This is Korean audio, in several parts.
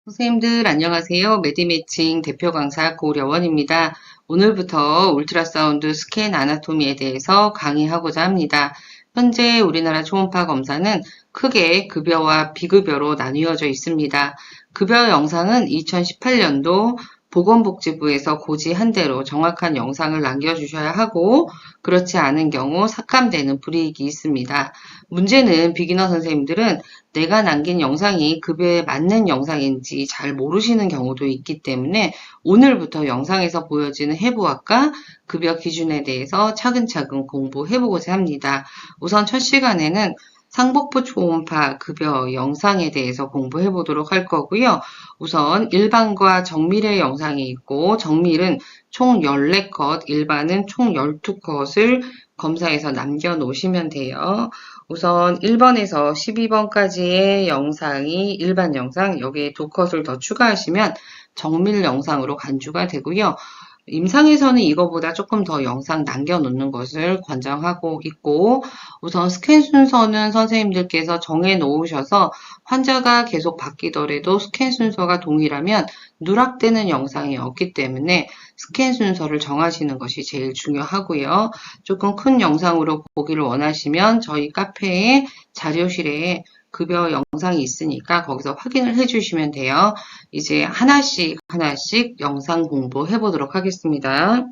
선생님들 안녕하세요. 메디매칭 대표 강사 고려원입니다. 오늘부터 울트라사운드 스캔 아나토미에 대해서 강의하고자 합니다. 현재 우리나라 초음파 검사는 크게 급여와 비급여로 나뉘어져 있습니다. 급여 영상은 2018년도 보건복지부에서 고지한 대로 정확한 영상을 남겨주셔야 하고 그렇지 않은 경우 삭감되는 불이익이 있습니다. 문제는 비기너 선생님들은 내가 남긴 영상이 급여에 맞는 영상인지 잘 모르시는 경우도 있기 때문에 오늘부터 영상에서 보여지는 해부학과 급여 기준에 대해서 차근차근 공부해보고자 합니다. 우선 첫 시간에는 상복부 초음파 급여 영상에 대해서 공부해 보도록 할 거고요. 우선 일반과 정밀의 영상이 있고 정밀은 총 14컷, 일반은 총 12컷을 검사해서 남겨 놓으시면 돼요. 우선 1번에서 12번까지의 영상이 일반 영상, 여기에 2컷을 더 추가하시면 정밀 영상으로 간주가 되고요. 임상에서는 이거보다 조금 더 영상 남겨놓는 것을 권장하고 있고 우선 스캔 순서는 선생님들께서 정해 놓으셔서 환자가 계속 바뀌더라도 스캔 순서가 동일하면 누락되는 영상이 없기 때문에 스캔 순서를 정하시는 것이 제일 중요하고요. 조금 큰 영상으로 보기를 원하시면 저희 카페에 자료실에 급여 영상이 있으니까 거기서 확인을 해주시면 돼요. 이제 하나씩 영상 공부해 보도록 하겠습니다.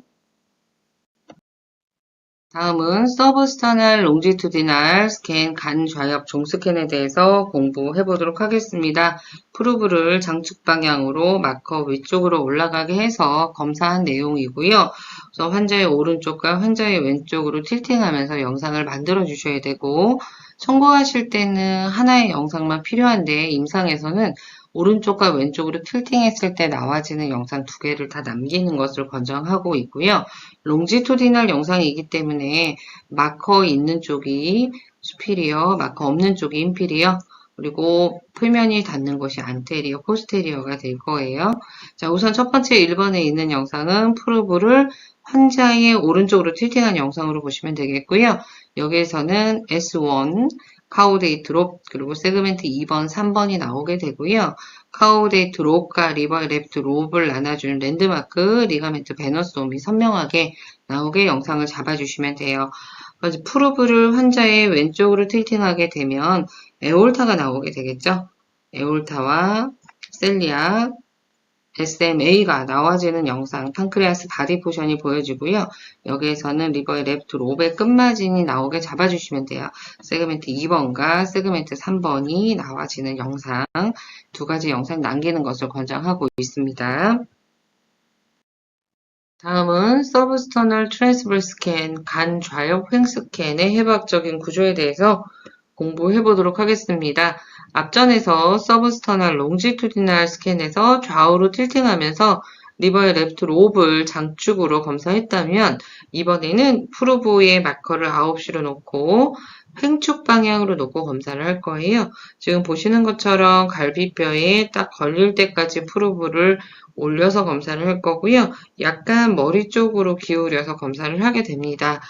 다음은 서브스타널 롱지투디널 스캔 간 좌엽 종스캔에 대해서 공부해 보도록 하겠습니다. 프루브를 장축 방향으로 마커 위쪽으로 올라가게 해서 검사한 내용이고요. 그래서 환자의 오른쪽과 환자의 왼쪽으로 틸팅하면서 영상을 만들어 주셔야 되고 참고하실 때는 하나의 영상만 필요한데 임상에서는 오른쪽과 왼쪽으로 틸팅했을 때 나와지는 영상 2개를 다 남기는 것을 권장하고 있고요. 롱지투디널 영상이기 때문에 마커 있는 쪽이 수피리어, 마커 없는 쪽이 인피리어, 그리고 표면이 닿는 것이 안테리어, 포스테리어가 될 거예요. 자, 우선 첫 번째 1번에 있는 영상은 프로브를 환자의 오른쪽으로 틸팅한 영상으로 보시면 되겠고요. 여기에서는 S1, 카우데이트 롭, 그리고 세그멘트 2번, 3번이 나오게 되고요. 카우데이트 롭과 리버 랩트 롭을 나눠주는 랜드마크, 리가멘트 베너솜이 선명하게 나오게 영상을 잡아주시면 돼요. 프루브를 환자의 왼쪽으로 틸팅하게 되면 에올타가 나오게 되겠죠. 에올타와 셀리아, SMA가 나와지는 영상, 판크레아스 바디 포션이 보여지고요. 여기에서는 리버의 랩트 롭의 끝마진이 나오게 잡아주시면 돼요. 세그멘트 2번과 세그멘트 3번이 나와지는 영상, 2가지 영상 남기는 것을 권장하고 있습니다. 다음은 서브스터널 트랜스벌 스캔, 간 좌엽 횡 스캔의 해부학적인 구조에 대해서 공부해 보도록 하겠습니다. 앞전에서 서브스터널 롱지투디널 스캔에서 좌우로 틸팅하면서 리버의 랩트 롭을 장축으로 검사했다면 이번에는 프루브의 마커를 9시로 놓고 횡축 방향으로 놓고 검사를 할 거예요. 지금 보시는 것처럼 갈비뼈에 딱 걸릴 때까지 프루브를 올려서 검사를 할 거고요. 약간 머리 쪽으로 기울여서 검사를 하게 됩니다.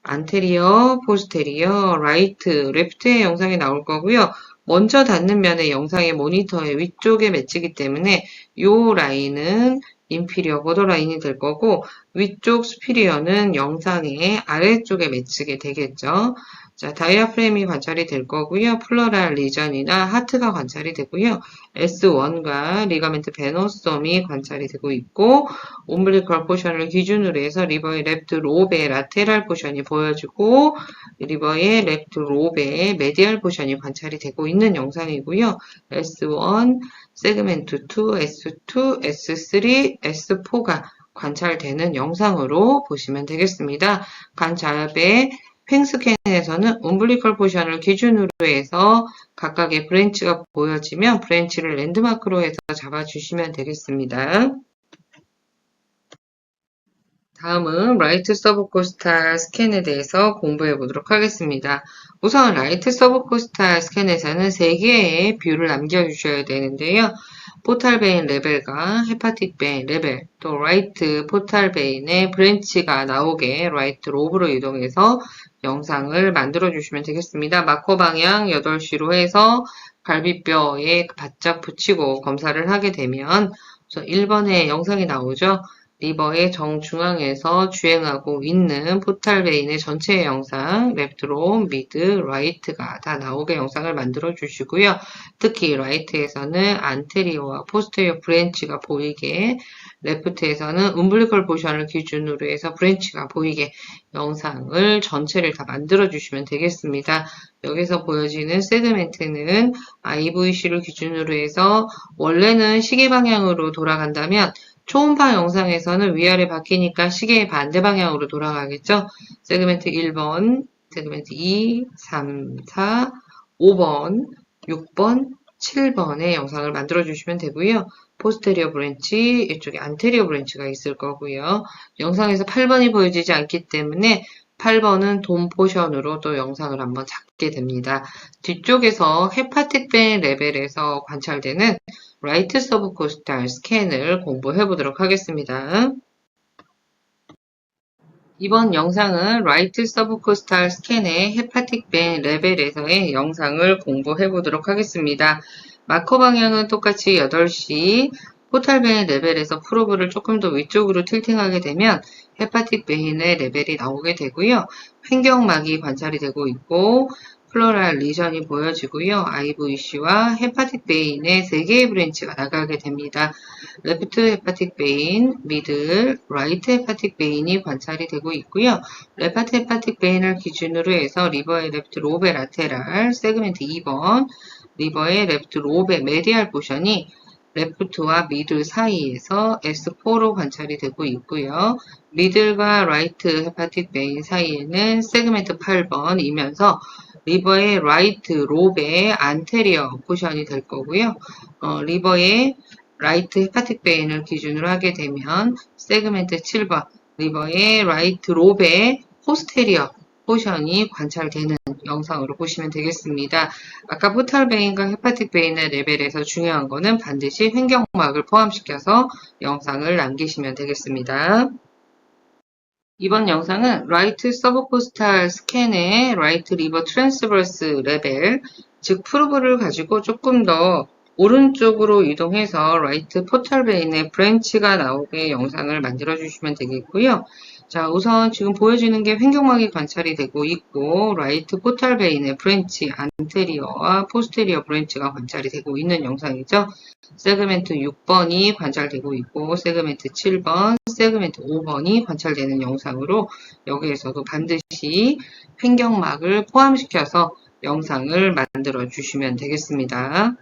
안테리어, 포스테리어, 라이트, 레프트의 영상이 나올 거고요. 먼저 닿는 면의 영상의 모니터의 위쪽에 맺히기 때문에 이 라인은 인피리어 보더라인이 될 거고 위쪽 수피리어는 영상의 아래쪽에 맺히게 되겠죠. 자, 다이아프램이 관찰이 될 거고요. 플러럴 리전이나 하트가 관찰이 되고요. S1과 리가멘트 베너솜이 관찰이 되고 있고 옴블리컬 포션을 기준으로 해서 리버의 랩트 롭의 라테랄 포션이 보여지고 리버의 랩트 롭의 메디얼 포션이 관찰이 되고 있는 영상이고요. S1, 세그멘트 2, S2, S3, S4가 관찰되는 영상으로 보시면 되겠습니다. 간 좌엽의 횡스캔에서는 umbilical 포션을 기준으로 해서 각각의 브랜치가 보여지면 브랜치를 랜드마크로 해서 잡아주시면 되겠습니다. 다음은 라이트 서브코스탈 스캔에 대해서 공부해 보도록 하겠습니다. 우선 라이트 서브코스탈 스캔에서는 3개의 뷰를 남겨주셔야 되는데요. 포탈베인 레벨과 헤파틱 베인 레벨, 또 라이트 포탈베인의 브랜치가 나오게 라이트 롭으로 이동해서 영상을 만들어 주시면 되겠습니다. 마커 방향 8시로 해서 갈비뼈에 바짝 붙이고 검사를 하게 되면 1번에 영상이 나오죠. 리버의 정중앙에서 주행하고 있는 포탈 베인의 전체 영상, 레프트로, 미드, 라이트가 다 나오게 영상을 만들어 주시고요. 특히 라이트에서는 안테리어와 포스테리어 브랜치가 보이게, 레프트에서는 umbilical 포션을 기준으로 해서 브랜치가 보이게 영상을 전체를 다 만들어 주시면 되겠습니다. 여기서 보여지는 세그멘트는 IVC를 기준으로 해서 원래는 시계 방향으로 돌아간다면 초음파 영상에서는 위아래 바뀌니까 시계의 반대 방향으로 돌아가겠죠. 세그멘트 1번, 세그멘트 2, 3, 4, 5번, 6번, 7번의 영상을 만들어 주시면 되고요. 포스테리어 브랜치, 이쪽에 안테리어 브랜치가 있을 거고요. 영상에서 8번이 보여지지 않기 때문에 8번은 돔 포션으로 또 영상을 한번 잡게 됩니다. 뒤쪽에서 헤파틱 벤 레벨에서 관찰되는 라이트 서브코스탈 스캔을 공부해 보도록 하겠습니다. 이번 영상은 라이트 서브코스탈 스캔의 헤파틱 벤 레벨에서의 영상을 공부해 보도록 하겠습니다. 마커 방향은 똑같이 8시, 포탈 벤 레벨에서 프로브를 조금 더 위쪽으로 틸팅하게 되면 헤파틱 벤의 레벨이 나오게 되고요. 횡격막이 관찰이 되고 있고 플로랄 리전이 보여지고요. IVC와 헤파틱 베인의 3개의 브랜치가 나가게 됩니다. 레프트 헤파틱 베인, 미들, 라이트 헤파틱 베인이 관찰이 되고 있고요. 레프트 헤파틱 베인을 기준으로 해서 리버의 레프트 로베 라테랄, 세그멘트 2번, 리버의 레프트 로베 메디알 포션이 레프트와 미들 사이에서 S4로 관찰이 되고 있고요. 미들과 라이트 헤파틱 베인 사이에는 세그멘트 8번이면서 리버의 라이트 로베의 안테리어 포션이 될 거고요. 리버의 라이트 헤파틱 베인을 기준으로 하게 되면 세그멘트 7번 리버의 라이트 로베의 포스테리어 포션이 관찰되는 영상으로 보시면 되겠습니다. 아까 포탈 베인과 헤파틱 베인의 레벨에서 중요한 거는 반드시 횡격막을 포함시켜서 영상을 남기시면 되겠습니다. 이번 영상은 라이트 서브코스탈 스캔의 라이트 리버 트랜스버스 레벨, 즉 프로브를 가지고 조금 더 오른쪽으로 이동해서 라이트 포탈 베인의 브랜치가 나오게 영상을 만들어 주시면 되겠고요. 자, 우선 지금 보여지는 게 횡격막이 관찰이 되고 있고 라이트 포탈 베인의 브랜치, 안테리어와 포스테리어 브랜치가 관찰이 되고 있는 영상이죠. 세그멘트 6번이 관찰되고 있고 세그멘트 7번, 세그멘트 5번이 관찰되는 영상으로 여기에서도 반드시 횡격막을 포함시켜서 영상을 만들어 주시면 되겠습니다.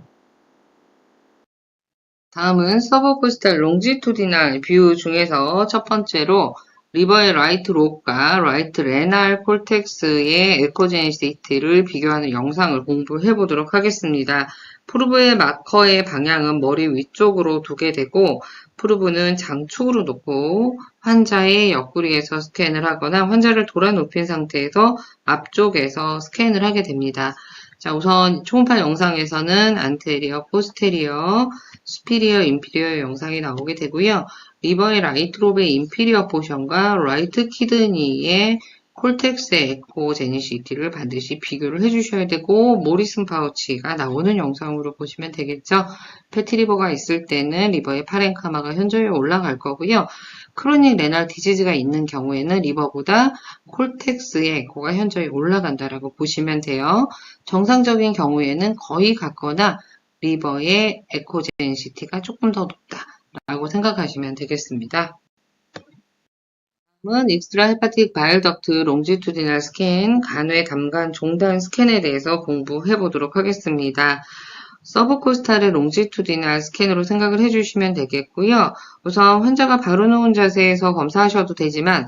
다음은 서브코스탈 롱지투디널 뷰 중에서 첫 번째로 리버의 라이트 롭과 라이트 레날 콜텍스의 에코제니시티를 비교하는 영상을 공부해 보도록 하겠습니다. 프루브의 마커의 방향은 머리 위쪽으로 두게 되고 프루브는 장축으로 놓고 환자의 옆구리에서 스캔을 하거나 환자를 돌아 눕힌 상태에서 앞쪽에서 스캔을 하게 됩니다. 자, 우선 초음파 영상에서는 안테리어, 포스테리어, 수피리어, 인피리어 영상이 나오게 되고요. 리버의 라이트 롭의 인피리어 포션과 라이트 키드니의 콜텍스 에코제니시티를 반드시 비교를 해주셔야 되고 모리슨 파우치가 나오는 영상으로 보시면 되겠죠. 패티리버가 있을 때는 리버의 파렌카마가 현저히 올라갈 거고요. 크로닉 레날 디지즈가 있는 경우에는 리버보다 콜텍스의 에코가 현저히 올라간다라고 보시면 돼요. 정상적인 경우에는 거의 같거나 리버의 에코제니시티가 조금 더 높다라고 생각하시면 되겠습니다. 다음은 익스트라 헤파틱 바일 덕트 롱지투디널 스캔, 간외 담간 종단 스캔에 대해서 공부해 보도록 하겠습니다. 서브코스탈의 롱지투디널 스캔으로 생각을 해주시면 되겠고요. 우선 환자가 바로 누운 자세에서 검사하셔도 되지만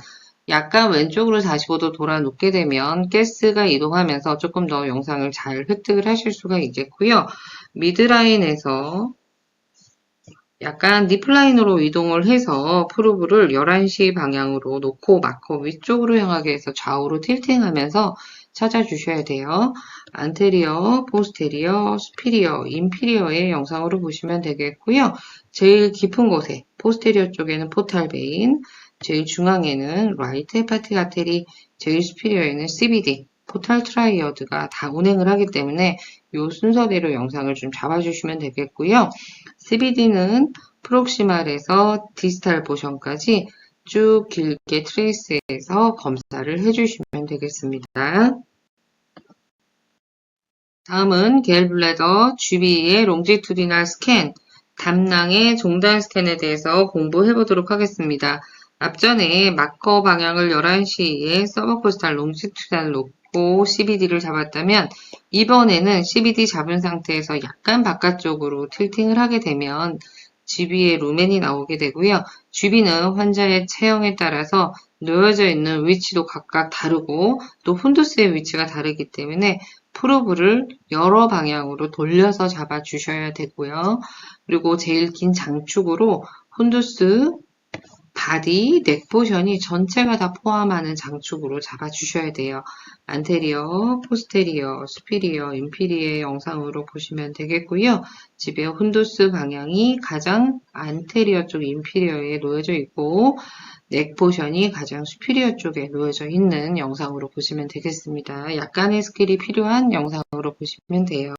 약간 왼쪽으로 45도 돌아 눕게 되면 가스가 이동하면서 조금 더 영상을 잘 획득을 하실 수가 있겠고요. 미드라인에서 약간 니플라인으로 이동을 해서 프로브를 11시 방향으로 놓고 마커 위쪽으로 향하게 해서 좌우로 틸팅하면서 찾아주셔야 돼요. 안테리어, 포스테리어, 수피리어, 인피리어의 영상으로 보시면 되겠고요. 제일 깊은 곳에 포스테리어 쪽에는 포탈 베인, 제일 중앙에는 라이트 헤파틱 아테리, 제일 슈피리어에는 CBD, 포탈 트라이어드가 다 운행을 하기 때문에 이 순서대로 영상을 좀 잡아주시면 되겠고요. CBD는 프록시말에서 디스탈 포션까지 쭉 길게 트레이스해서 검사를 해주시면 되겠습니다. 다음은 갤블래더 GB의 롱지투디널 스캔, 담낭의 종단 스캔에 대해서 공부해 보도록 하겠습니다. 앞전에 마커 방향을 11시에 서버코스탈 롱지투디널 놓고 CBD를 잡았다면 이번에는 CBD 잡은 상태에서 약간 바깥쪽으로 틸팅을 하게 되면 GB의 루멘이 나오게 되고요. GB는 환자의 체형에 따라서 놓여져 있는 위치도 각각 다르고 또 훈두스의 위치가 다르기 때문에 프로브를 여러 방향으로 돌려서 잡아주셔야 되고요. 그리고 제일 긴 장축으로 훈두스, 바디, 넥 포션이 전체가 다 포함하는 장축으로 잡아주셔야 돼요. 안테리어, 포스테리어, 수피리어, 인피리의 영상으로 보시면 되겠고요. 집의 훈두스 방향이 가장 안테리어 쪽 인피리어에 놓여져 있고 넥 포션이 가장 수피리어 쪽에 놓여져 있는 영상으로 보시면 되겠습니다. 약간의 스킬이 필요한 영상으로 보시면 돼요.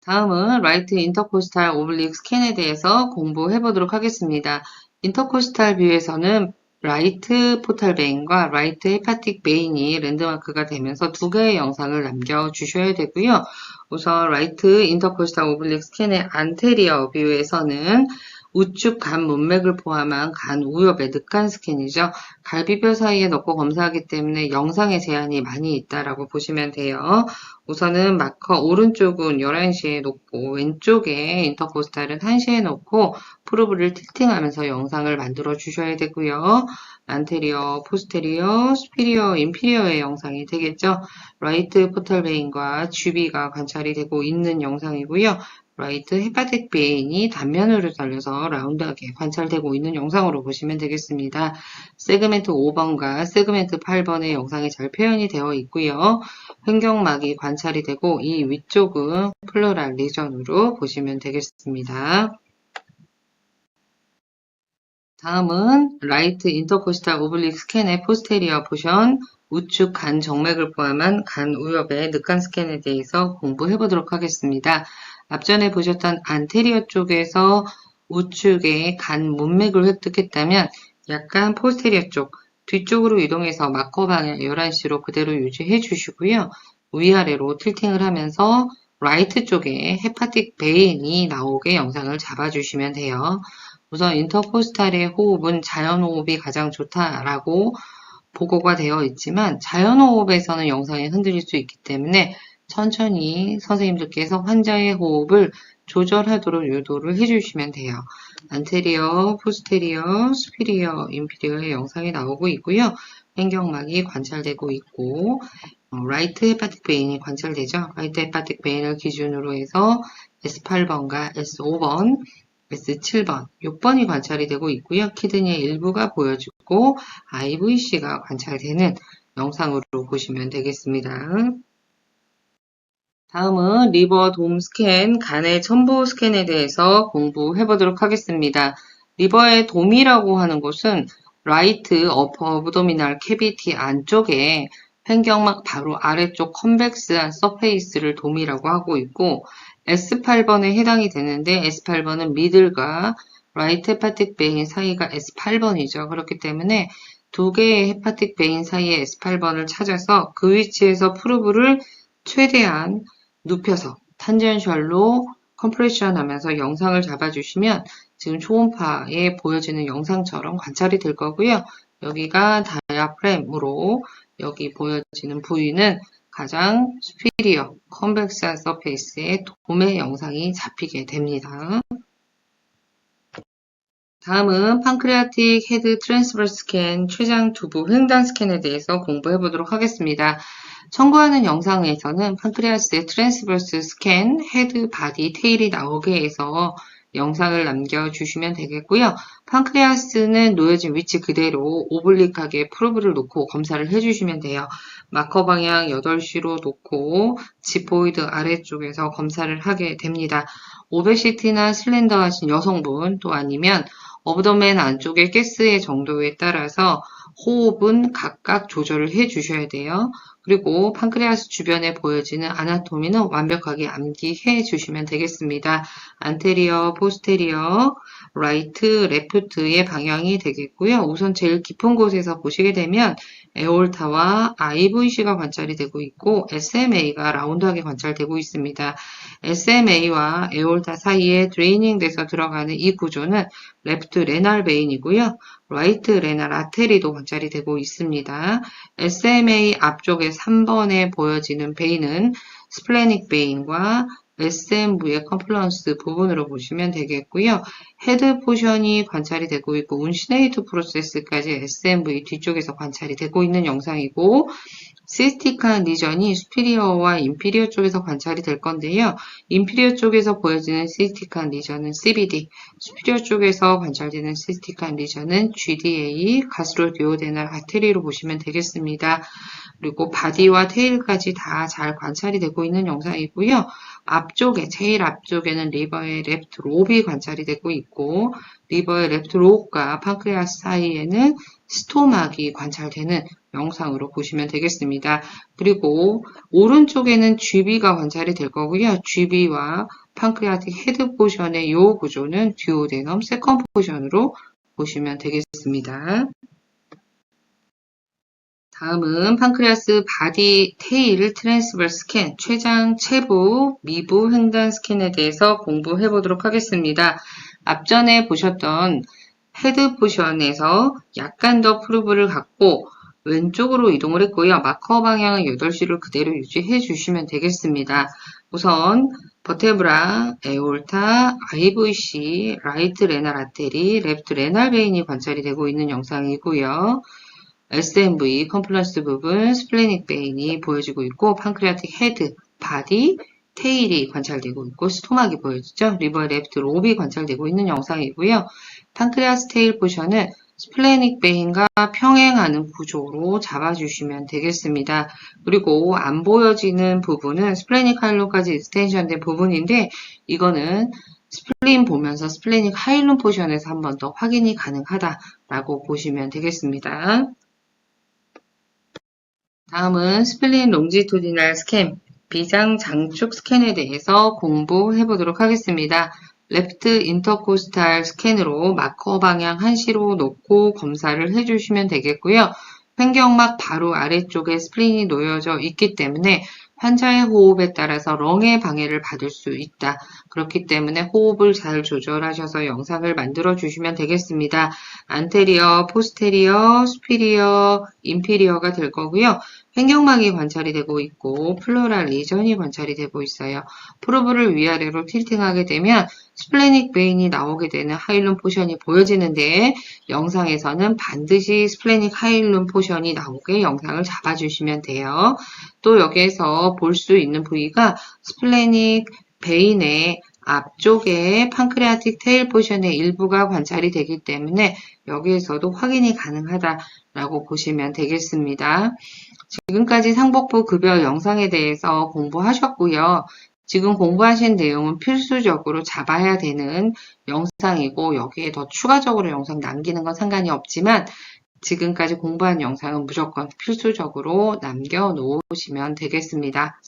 다음은 라이트 인터코스탈 오블릭 스캔에 대해서 공부해 보도록 하겠습니다. 인터코스탈 뷰에서는 라이트 포탈 베인과 라이트 헤파틱 베인이 랜드마크가 되면서 두 개의 영상을 남겨주셔야 되고요. 우선 라이트 인터코스탈 오블릭 스캔의 안테리어 뷰에서는 우측 간 문맥을 포함한 간 우엽의 늑간 스캔이죠. 갈비뼈 사이에 넣고 검사하기 때문에 영상에 제한이 많이 있다라고 보시면 돼요. 우선은 마커 오른쪽은 11시에 놓고 왼쪽에 인터코스탈은 1시에 놓고 프로브를 틸팅하면서 영상을 만들어 주셔야 되고요. 안테리어, 포스테리어, 수피리어, 인피리어의 영상이 되겠죠. 라이트 포털 베인과 GB가 관찰이 되고 있는 영상이고요. 라이트 헤파틱 베인이 단면으로 달려서 라운드하게 관찰되고 있는 영상으로 보시면 되겠습니다. 세그멘트 5번과 세그멘트 8번의 영상이 잘 표현이 되어 있고요. 횡격막이 관찰이 되고 이 위쪽은 플로랄 리전으로 보시면 되겠습니다. 다음은 라이트 인터코스탈 오블릭 스캔의 포스테리어 포션, 우측 간 정맥을 포함한 간 우엽의 늑간 스캔에 대해서 공부해 보도록 하겠습니다. 앞전에 보셨던 안테리어 쪽에서 우측의 간 문맥을 획득했다면 약간 포스테리어 쪽, 뒤쪽으로 이동해서 마커 방향 11시로 그대로 유지해 주시고요. 위아래로 틸팅을 하면서 라이트 쪽에 헤파틱 베인이 나오게 영상을 잡아주시면 돼요. 우선 인터코스탈의 호흡은 자연호흡이 가장 좋다라고 보고가 되어 있지만 자연호흡에서는 영상이 흔들릴 수 있기 때문에 천천히 선생님들께서 환자의 호흡을 조절하도록 유도를 해주시면 돼요. 안테리어, 포스테리어, 수피리어, 인피리어의 영상이 나오고 있고요. 횡격막이 관찰되고 있고 라이트 헤파틱 베인이 관찰되죠. 라이트 헤파틱 베인을 기준으로 해서 S8번과 S5번, S7번, 6번이 관찰이 되고 있고요. 키드니의 일부가 보여지고 IVC가 관찰되는 영상으로 보시면 되겠습니다. 다음은 리버 돔 스캔, 간의 첨부 스캔에 대해서 공부해 보도록 하겠습니다. 리버의 돔이라고 하는 곳은 라이트 어퍼 어브도미널 캐비티 안쪽에 횡격막 바로 아래쪽 컨벡스한 서페이스를 돔이라고 하고 있고 S8번에 해당이 되는데 S8번은 미들과 라이트 헤파틱 베인 사이가 S8번이죠. 그렇기 때문에 두 개의 헤파틱 베인 사이의 S8번을 찾아서 그 위치에서 프로브를 최대한 눕혀서 탄젠셜로 컴프레션 하면서 영상을 잡아주시면 지금 초음파에 보여지는 영상처럼 관찰이 될 거고요. 여기가 다이아프램으로 여기 보여지는 부위는 가장 수피리어 컨벡스한 서페이스의 돔의 영상이 잡히게 됩니다. 다음은 판크레아틱 헤드 트랜스버스 스캔 췌장 두부 횡단 스캔에 대해서 공부해 보도록 하겠습니다. 첨부하는 영상에서는 판크레아스의 트랜스버스 스캔, 헤드, 바디, 테일이 나오게 해서 영상을 남겨주시면 되겠고요. 판크레아스는 놓여진 위치 그대로 오블릭하게 프로브를 놓고 검사를 해주시면 돼요. 마커 방향 8시로 놓고 지포이드 아래쪽에서 검사를 하게 됩니다. 오베시티나 슬렌더하신 여성분 또 아니면 어브더맨 안쪽의 가스의 정도에 따라서 호흡은 각각 조절을 해 주셔야 돼요. 그리고 판크레아스 주변에 보여지는 아나토미는 완벽하게 암기해 주시면 되겠습니다. 안테리어, 포스테리어, 라이트, 레프트의 방향이 되겠고요. 우선 제일 깊은 곳에서 보시게 되면 에올타와 IVC가 관찰이 되고 있고 SMA가 라운드하게 관찰되고 있습니다. SMA와 에올타 사이에 드레이닝 돼서 들어가는 이 구조는 레프트 레날 베인이고요. 라이트 레날 아테리도 관찰이 되고 있습니다. SMA 앞쪽에 3번에 보여지는 베인은 스플래닉 베인과 SMV의 컴플런스 부분으로 보시면 되겠고요. 헤드 포션이 관찰이 되고 있고 운시네이트 프로세스까지 SMV 뒤쪽에서 관찰이 되고 있는 영상이고 시스틱한 리전이 수피리어와 인피리어 쪽에서 관찰이 될 건데요. 인피리어 쪽에서 보여지는 시스틱한 리전은 CBD, 수피리어 쪽에서 관찰되는 시스틱한 리전은 GDA, 가스로디오데날 아테리로 보시면 되겠습니다. 그리고 바디와 테일까지 다 잘 관찰이 되고 있는 영상이고요. 앞쪽에, 제일 앞쪽에는 리버의 레프트 롭이 관찰이 되고 있고 리버의 레프트 롭과 판크레아스 사이에는 스토막이 관찰되는 영상으로 보시면 되겠습니다. 그리고 오른쪽에는 GB가 관찰이 될 거고요. GB와 판크레아틱 헤드 포션의 이 구조는 듀오데넘 세컨 포션으로 보시면 되겠습니다. 다음은 판크레아스 바디 테일 트랜스벌 스캔, 췌장, 체부, 미부 횡단 스캔에 대해서 공부해 보도록 하겠습니다. 앞전에 보셨던 헤드 포션에서 약간 더 프루브를 갖고 왼쪽으로 이동을 했고요. 마커 방향은 8시를 그대로 유지해 주시면 되겠습니다. 우선 버테브라, 에올타, IVC, 라이트 레날 아테리, 레프트 레날 베인이 관찰이 되고 있는 영상이고요. SMV, 컴플런스 부분, 스플래닉 베인이 보여지고 있고 판크레아틱 헤드, 바디, 테일이 관찰되고 있고 스토막이 보여지죠. 리버 레프트 롭이 관찰되고 있는 영상이고요. 판크레아스 테일 포션은 스플래닉 베인과 평행하는 구조로 잡아주시면 되겠습니다. 그리고 안 보여지는 부분은 스플래닉 하일론까지 익스텐션된 부분인데 이거는 스플린 보면서 스플래닉 하일론 포션에서 한 번 더 확인이 가능하다라고 보시면 되겠습니다. 다음은 스플린 롱지투디널 스캔, 비장 장축 스캔에 대해서 공부해 보도록 하겠습니다. 레프트 인터코스탈 스캔으로 마커 방향 1시로 놓고 검사를 해주시면 되겠고요. 횡격막 바로 아래쪽에 스플린이 놓여져 있기 때문에 환자의 호흡에 따라서 렁의 방해를 받을 수 있다. 그렇기 때문에 호흡을 잘 조절하셔서 영상을 만들어 주시면 되겠습니다. 안테리어, 포스테리어, 수피리어, 인피리어가 될 거고요. 횡격막이 관찰이 되고 있고 플로랄 리전이 관찰이 되고 있어요. 프로브를 위아래로 틸팅하게 되면 스플래닉 베인이 나오게 되는 하일론 포션이 보여지는데 영상에서는 반드시 스플래닉 하일론 포션이 나오게 영상을 잡아주시면 돼요. 또 여기에서 볼 수 있는 부위가 스플래닉 베인의 앞쪽에 판크레아틱 테일 포션의 일부가 관찰이 되기 때문에 여기에서도 확인이 가능하다라고 보시면 되겠습니다. 지금까지 상복부 급여 영상에 대해서 공부하셨고요. 지금 공부하신 내용은 필수적으로 잡아야 되는 영상이고 여기에 더 추가적으로 영상 남기는 건 상관이 없지만 지금까지 공부한 영상은 무조건 필수적으로 남겨 놓으시면 되겠습니다.